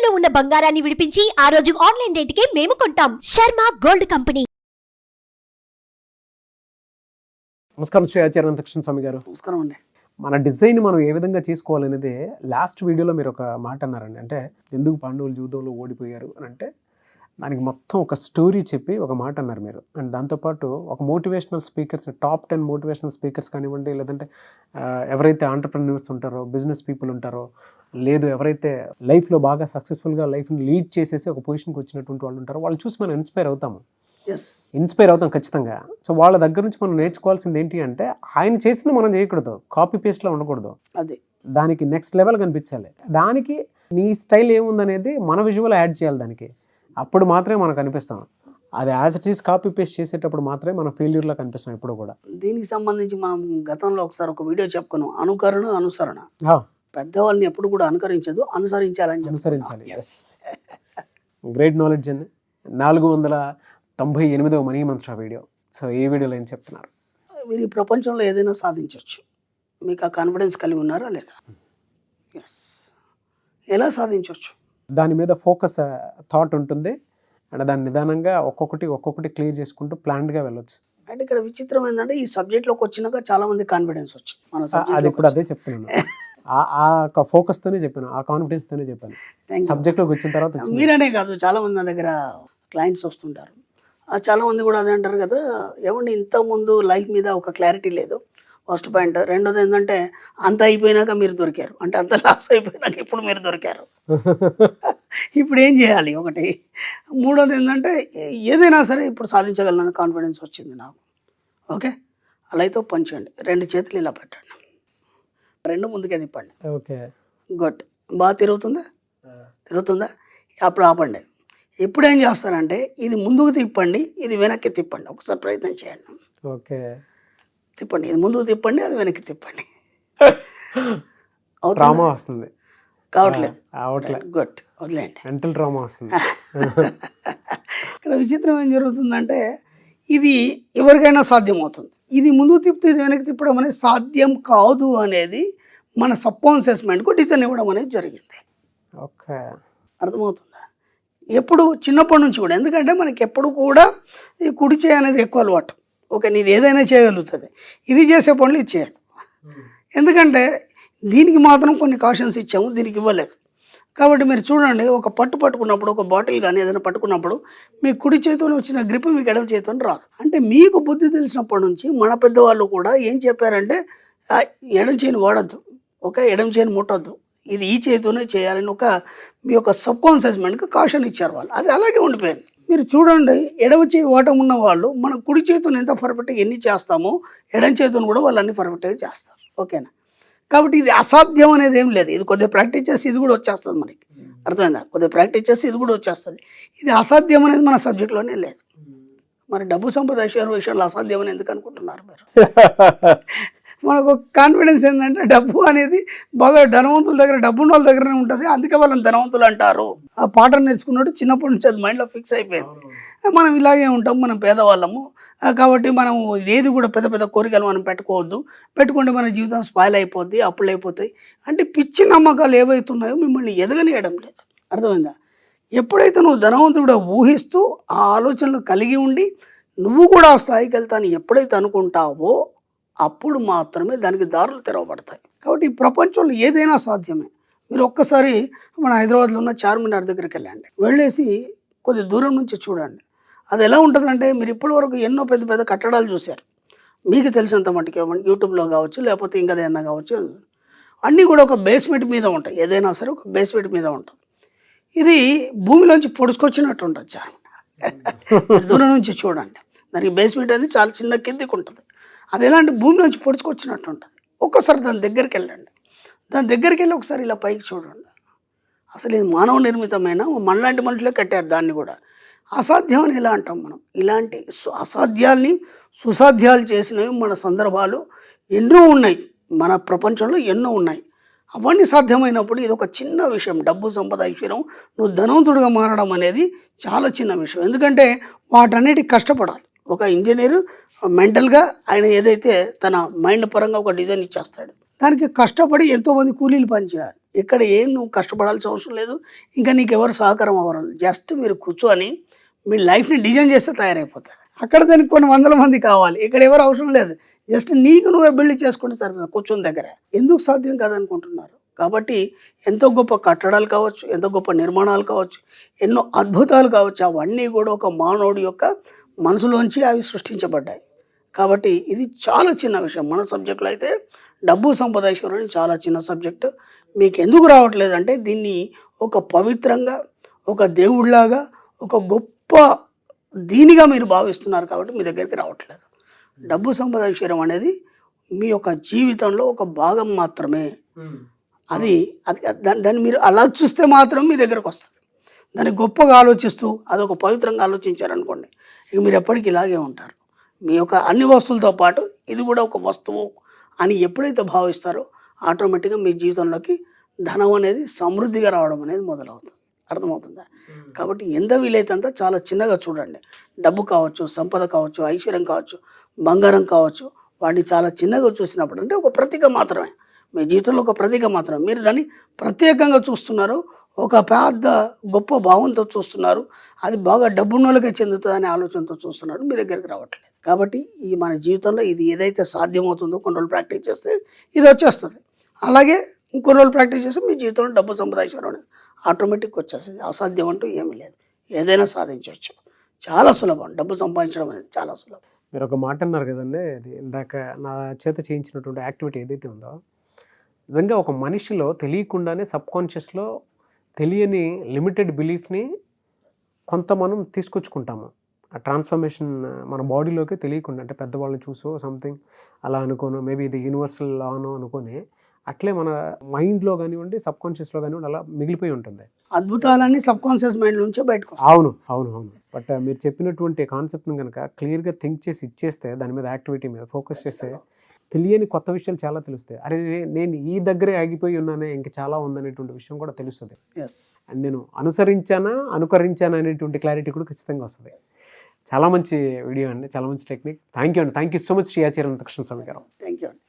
ఇంట్లో ఉన్న బంగారాన్ని విడిపించి ఆ రోజు ఆన్లైన్ రేటుకే మేము కొంటాం. Sharma gold company. నమస్కారం శ్రీ ఆచార్య అనంతకృష్ణ స్వామి గారు. నమస్కారం అండి. మన డిజైన్ మనం ఏ విధంగా చేసుకోవాలనేది లాస్ట్ వీడియోలో మీరు ఒక మాట అన్నారండి. అంటే ఎందుకు పాండవులు యూదంలో ఓడిపోయారు అని అంటే దానికి మొత్తం ఒక స్టోరీ చెప్పి ఒక మాట అన్నారు మీరు. అండ్ దాంతోపాటు ఒక motivational speakers, top 10 motivational speakers కానివ్వండి, లేదంటే ఎవరైతే ఆంటర్ప్రెన్యూర్స్ ఉంటారో, బిజినెస్ పీపుల్ ఉంటారో, లేదు ఎవరైతే లైఫ్లో బాగా సక్సెస్ఫుల్గా లైఫ్ని లీడ్ చేసేసి ఒక పొజిషన్కి వచ్చినటువంటి వాళ్ళు ఉంటారో వాళ్ళు చూసి మనం ఇన్స్పైర్ అవుతాం ఖచ్చితంగా. సో వాళ్ళ దగ్గర నుంచి మనం నేర్చుకోవాల్సింది ఏంటి అంటే ఆయన చేసింది మనం చేయకూడదు, కాపీ పేస్ట్లో ఉండకూడదు, అది దానికి నెక్స్ట్ లెవెల్ కనిపించాలి. దానికి నీ స్టైల్ ఏముందనేది మన విజువల్ యాడ్ చేయాలి దానికి. అప్పుడు మాత్రమే మనకు కనిపిస్తాం. అది as it is copy paste చేసేటప్పుడు మాత్రమే మనం ఫెయిల్యూర్లో కనిపిస్తాం ఎప్పుడు కూడా. దీనికి సంబంధించి మనం గతంలో ఒకసారి ఒక వీడియో చెప్పుకున్నాం, అనుసరణ. పెద్దవాళ్ళని ఎప్పుడు కూడా అనుకరించదు, అనుసరించాలి. గ్రేట్ నాలెడ్జ్ అండి. 498వ మనీ మంత్ర వీడియో. సో ఈ వీడియోలో ఏం చెప్తున్నారు? మీరు ఈ ప్రపంచంలో ఏదైనా సాధించవచ్చు, మీకు ఆ కాన్ఫిడెన్స్ కలిగి ఉన్నారా లేదా? ఎలా సాధించవచ్చు? దాని మీద ఫోకస్ థాట్ ఉంటుంది అండ్ దాన్ని నిదానంగా ఒక్కొక్కటి క్లియర్ చేసుకుంటూ ప్లాన్డ్గా వెళ్ళొచ్చు. అంటే ఇక్కడ విచిత్రం ఏంటంటే ఈ సబ్జెక్ట్లోకి వచ్చినాక చాలా మంది కాన్ఫిడెన్స్ వచ్చింది. అది ఇప్పుడు అదే చెప్తున్నాను. ఆ ఫోకస్తోనే చెప్పాను, ఆ కాన్ఫిడెన్స్తోనే చెప్పాను. సబ్జెక్ట్లోకి వచ్చిన తర్వాత మీరనే కాదు, చాలా మంది నా దగ్గర క్లయింట్స్ వస్తుంటారు. చాలా మంది కూడా అదే అంటారు కదా, ఏమండి ఇంతకుముందు లైఫ్ మీద ఒక క్లారిటీ లేదు, ఫస్ట్ పాయింట్. రెండోది ఏంటంటే అంత అయిపోయినాక మీరు దొరికారు, అంటే అంత లాస్ అయిపోయినాక ఇప్పుడు మీరు దొరికారు, ఇప్పుడు ఏం చేయాలి ఒకటి. మూడోది ఏంటంటే ఏదైనా సరే ఇప్పుడు సాధించగలను కాన్ఫిడెన్స్ వచ్చింది నాకు. ఓకే, అలా అయితే పని చేయండి, 2 చేతులు ఇలా పెట్టండి, 2 ముందుకే తిప్పండి. Okay, good. బాగా తిరుగుతుందా? అప్పుడు ఆపండి. ఎప్పుడు ఏం చేస్తారంటే ఇది ముందుకు తిప్పండి, ఇది వెనక్కి తిప్పండి. ఒకసారి ప్రయత్నం చేయండి. ఓకే, తిప్పండి, ఇది ముందుకు తిప్పండి, అది వెనక్కి తిప్పండి. ట్రామా వస్తుంది, కావట్లేదు. గుడ్, వదిలేండి. మెంటల్ ట్రామా వస్తుంది. ఇక్కడ విచిత్రం ఏం జరుగుతుందంటే ఇది ఎవరికైనా సాధ్యమవుతుంది. ఇది ముందుకు తిప్పితే ఇది వెనక్కి తిప్పడం అనేది సాధ్యం కాదు అనేది మన సబ్కాన్షియస్ మైండ్కు డిజైన్ ఇవ్వడం అనేది జరిగింది. ఓకే, అర్థమవుతుందా? ఎప్పుడు చిన్నప్పటి నుంచి కూడా, ఎందుకంటే మనకి ఎప్పుడు కూడా ఈ కుడి చేయి అనేది ఎక్కువ అలవాటు. ఓకే, నీది ఏదైనా చేయగలుగుతుంది, ఇది చేసే పనులు ఇది చేయాలి. ఎందుకంటే దీనికి మాత్రం కొన్ని కాషన్స్ ఇచ్చాము, దీనికి ఇవ్వలేదు. కాబట్టి మీరు చూడండి, ఒక పట్టుకున్నప్పుడు, ఒక బాటిల్ కానీ ఏదైనా పట్టుకున్నప్పుడు మీ కుడి చేతితో వచ్చిన గ్రిప్ మీకు ఎడమ చేతితో రాదు. అంటే మీకు బుద్ధి తెలిసినప్పటి నుంచి మన పెద్దవాళ్ళు కూడా ఏం చెప్పారంటే ఎడమ చేయిని వాడద్దు, ఓకే, ఎడమ చేయిని ముట్టద్దు, ఇది ఈ చేతితోనే చేయాలని ఒక మీ యొక్క సబ్కాన్షియస్ మైండ్కి కాషన్ ఇచ్చారు వాళ్ళు. అది అలాగే ఉండిపోయింది. మీరు చూడండి, ఎడమ చేయి వాటం ఉన్న వాళ్ళు మన కుడి చేతిని ఎంత పర్ఫెక్ట్గా ఎన్ని చేస్తామో ఎడమ చేతిని కూడా వాళ్ళు అన్ని పర్ఫెక్ట్గా చేస్తారు. ఓకేనా? కాబట్టి ఇది అసాధ్యం అనేది ఏం లేదు. ఇది కొద్దిగా ప్రాక్టీస్ చేసి ఇది కూడా వచ్చేస్తుంది మనకి. అర్థమైందా? కొద్దిగా ప్రాక్టీస్ చేసి ఇది కూడా వచ్చేస్తుంది. ఇది అసాధ్యం అనేది మన సబ్జెక్ట్లోనే లేదు. మరి డబ్బు సంపద విషయంలో అసాధ్యం అని ఎందుకు అనుకుంటున్నారు మీరు? మనకు కాన్ఫిడెన్స్ ఏంటంటే డబ్బు అనేది బాగా ధనవంతుల దగ్గర, డబ్బు ఉన్న వాళ్ళ దగ్గరనే ఉంటుంది, అందుకే వాళ్ళని ధనవంతులు అంటారు. ఆ పాఠం నేర్చుకున్నట్టు చిన్నప్పటి నుంచి అది మైండ్లో ఫిక్స్ అయిపోయింది. మనం ఇలాగే ఉంటాం, మనం పేదవాళ్ళము కాబట్టి మనం ఏది కూడా పెద్ద కోరికలు మనం పెట్టుకుంటే మన జీవితం స్పాయిల్ అయిపోద్ది, అప్పులు అయిపోతాయి. అంటే పిచ్చి నమ్మకాలు ఏవైతున్నాయో మిమ్మల్ని ఎదగనియడం లేదు. అర్థమైందా? ఎప్పుడైతే నువ్వు ధనవంతుడు ఊహిస్తూ ఆ ఆలోచనలు కలిగి ఉండి నువ్వు కూడా ఆ స్థాయికి వెళ్తాను ఎప్పుడైతే అనుకుంటావో అప్పుడు మాత్రమే దానికి దారులు తెరవబడతాయి. కాబట్టి ఈ ప్రపంచంలో ఏదైనా సాధ్యమే. మీరు ఒక్కసారి మన హైదరాబాద్లో ఉన్న చార్మినార్ దగ్గరికి వెళ్ళేసి కొద్ది దూరం నుంచి చూడండి. అది ఎలా ఉంటుందంటే మీరు ఇప్పటివరకు ఎన్నో పెద్ద కట్టడాలు చూశారు, మీకు తెలిసినంత మటుకు యూట్యూబ్లో కావచ్చు, లేకపోతే ఇంకా ఏదైనా కావచ్చు, అన్నీ కూడా ఒక బేస్మెంట్ మీద ఉంటాయి. ఏదైనా సరే ఒక బేస్మెంట్ మీద ఉంటుంది. ఇది భూమిలోంచి పొడుచుకొచ్చినట్టు ఉంటుంది చార్మినార్. దూరం నుంచి చూడండి, దానికి బేస్మెంట్ అనేది చాలా చిన్న కిందికి ఉంటుంది. అది ఎలాంటి భూమిలోంచి పొడుచుకొచ్చినట్టు ఉంటుంది. ఒక్కసారి దాని దగ్గరికి వెళ్ళండి, దాని దగ్గరికి వెళ్ళి ఒకసారి ఇలా పైకి చూడండి. అసలు ఇది మానవ నిర్మితమైన మనలాంటి మనుషులే కట్టారు దాన్ని కూడా. అసాధ్యం అని ఎలా అంటాం మనం? ఇలాంటి అసాధ్యాల్ని సుసాధ్యాలు చేసినవి మన సందర్భాలు ఎన్నో ఉన్నాయి, మన ప్రపంచంలో ఎన్నో ఉన్నాయి. అవన్నీ సాధ్యమైనప్పుడు ఇది ఒక చిన్న విషయం. డబ్బు సంపద ఐశ్వర్యం నువ్వు ధనవంతుడిగా మారడం అనేది చాలా చిన్న విషయం. ఎందుకంటే వాటన్నిటికి కష్టపడాలి. ఒక ఇంజనీరు మెంటల్గా ఆయన ఏదైతే తన మైండ్ పరంగా ఒక డిజైన్ ఇచ్చేస్తాడు, దానికి కష్టపడి ఎంతోమంది కూలీలు పనిచేయాలి. ఇక్కడ ఏం నువ్వు కష్టపడాల్సిన అవసరం లేదు, ఇంకా నీకు ఎవరు సహకారం అవ్వరు. జస్ట్ మీరు కూర్చొని మీ లైఫ్ని డిజైన్ చేస్తే తయారైపోతారు. అక్కడ దానికి కొన్ని వందల మంది కావాలి, ఇక్కడ ఎవరు అవసరం లేదు. జస్ట్ నీకు నువ్వే బిల్డ్ చేసుకుంటే సరిపోతుంది కూర్చొని దగ్గర. ఎందుకు సాధ్యం కాదనుకుంటున్నారు? కాబట్టి ఎంతో గొప్ప కట్టడాలు కావచ్చు, ఎంతో గొప్ప నిర్మాణాలు కావచ్చు, ఎన్నో అద్భుతాలు కావచ్చు, అవన్నీ కూడా ఒక మానవుడి యొక్క మనసులోంచి అవి సృష్టించబడ్డాయి. కాబట్టి ఇది చాలా చిన్న విషయం. మన సబ్జెక్టులో అయితే డబ్బు సంపద ఐశ్వర్యం అనేది చాలా చిన్న సబ్జెక్టు. మీకు ఎందుకు రావట్లేదంటే దీన్ని ఒక పవిత్రంగా, ఒక దేవుడిలాగా, ఒక గొప్ప దీనిగా మీరు భావిస్తున్నారు కాబట్టి మీ దగ్గరికి రావట్లేదు. డబ్బు సంపద ఐశ్వర్యం అనేది మీ యొక్క జీవితంలో ఒక భాగం మాత్రమే. అది దాన్ని మీరు అలా చూస్తే మాత్రం మీ దగ్గరకు వస్తుంది. దాన్ని గొప్పగా ఆలోచిస్తూ అదొక పవిత్రంగా ఆలోచించారనుకోండి, ఇక మీరు ఎప్పటికీ ఇలాగే ఉంటారు. మీ యొక్క అన్ని వస్తువులతో పాటు ఇది కూడా ఒక వస్తువు అని ఎప్పుడైతే భావిస్తారో ఆటోమేటిక్గా మీ జీవితంలోకి ధనం అనేది సమృద్ధిగా రావడం అనేది మొదలవుతుంది. అర్థమవుతుందా? కాబట్టి ఎంత వీలైతే అంత చాలా చిన్నగా చూడండి. డబ్బు కావచ్చు, సంపద కావచ్చు, ఐశ్వర్యం కావచ్చు, బంగారం కావచ్చు, వాటిని చాలా చిన్నగా చూసినప్పుడు అంటే ఒక ప్రతీక మాత్రమే, మీ జీవితంలో ఒక ప్రతీక మాత్రమే. మీరు దాన్ని ప్రత్యేకంగా చూస్తున్నారు, ఒక పెద్ద గొప్ప భావంతో చూస్తున్నారు, అది బాగా డబ్బున్నోళ్ళకే చెందుతుంది అనే ఆలోచనతో చూస్తున్నారు, మీ దగ్గరికి రావట్లేదు. కాబట్టి ఈ మన జీవితంలో ఇది ఏదైతే సాధ్యమవుతుందో కొన్ని రోజులు ప్రాక్టీస్ చేస్తే ఇది వచ్చేస్తుంది. అలాగే ఇంకొన్ని రోజులు ప్రాక్టీస్ చేస్తే మీ జీవితంలో డబ్బు సంపద ఐశ్వర్యం అనేది ఆటోమేటిక్గా వచ్చేస్తుంది. అసాధ్యం అంటూ ఏమీ లేదు, ఏదైనా సాధించవచ్చు. చాలా సులభం డబ్బు సంపాదించడం అనేది, చాలా సులభం. మీరు ఒక మాట అన్నారు కదండి, అది ఇందాక నా చేత చేయించినటువంటి యాక్టివిటీ ఏదైతే ఉందో, నిజంగా ఒక మనిషిలో తెలియకుండానే సబ్కాన్షియస్లో తెలియని లిమిటెడ్ బిలీఫ్ని కొంత మనం తీసుకొచ్చుకుంటాము. ఆ ట్రాన్స్ఫర్మేషన్ మన బాడీలోకి తెలియకుండా, అంటే పెద్దవాళ్ళని చూసో సంథింగ్ అలా అనుకోను, మేబీ ఇది యూనివర్సల్ లానో అనుకొని అట్లే మన మైండ్లో కానివ్వండి, సబ్కాన్షియస్లో కానివ్వండి అలా మిగిలిపోయి ఉంటుంది. అద్భుతాలన్నీ సబ్కాన్షియస్ మైండ్ నుంచే బయటకు వస్తాయి. అవును అవును అవును. బట్ మీరు చెప్పినటువంటి కాన్సెప్ట్ని కనుక క్లియర్గా థింక్ చేసి ఇచ్చేస్తే, దాని మీద యాక్టివిటీ మీద ఫోకస్ చేస్తే తెలియని కొత్త విషయాలు చాలా తెలుస్తాయి. అరే నేను ఈ దగ్గరే ఆగిపోయి ఉన్నానే, ఇంక చాలా ఉందనేటువంటి విషయం కూడా తెలుస్తుంది. అండ్ నేను అనుకరించానా అనేటువంటి క్లారిటీ కూడా ఖచ్చితంగా వస్తుంది. చాలా మంచి వీడియో అండి, చాలా మంచి టెక్నిక్. థ్యాంక్ యూ అండి. Thank you so much Shri Acharya Anantakrishna Swami garu. Thank you అండి.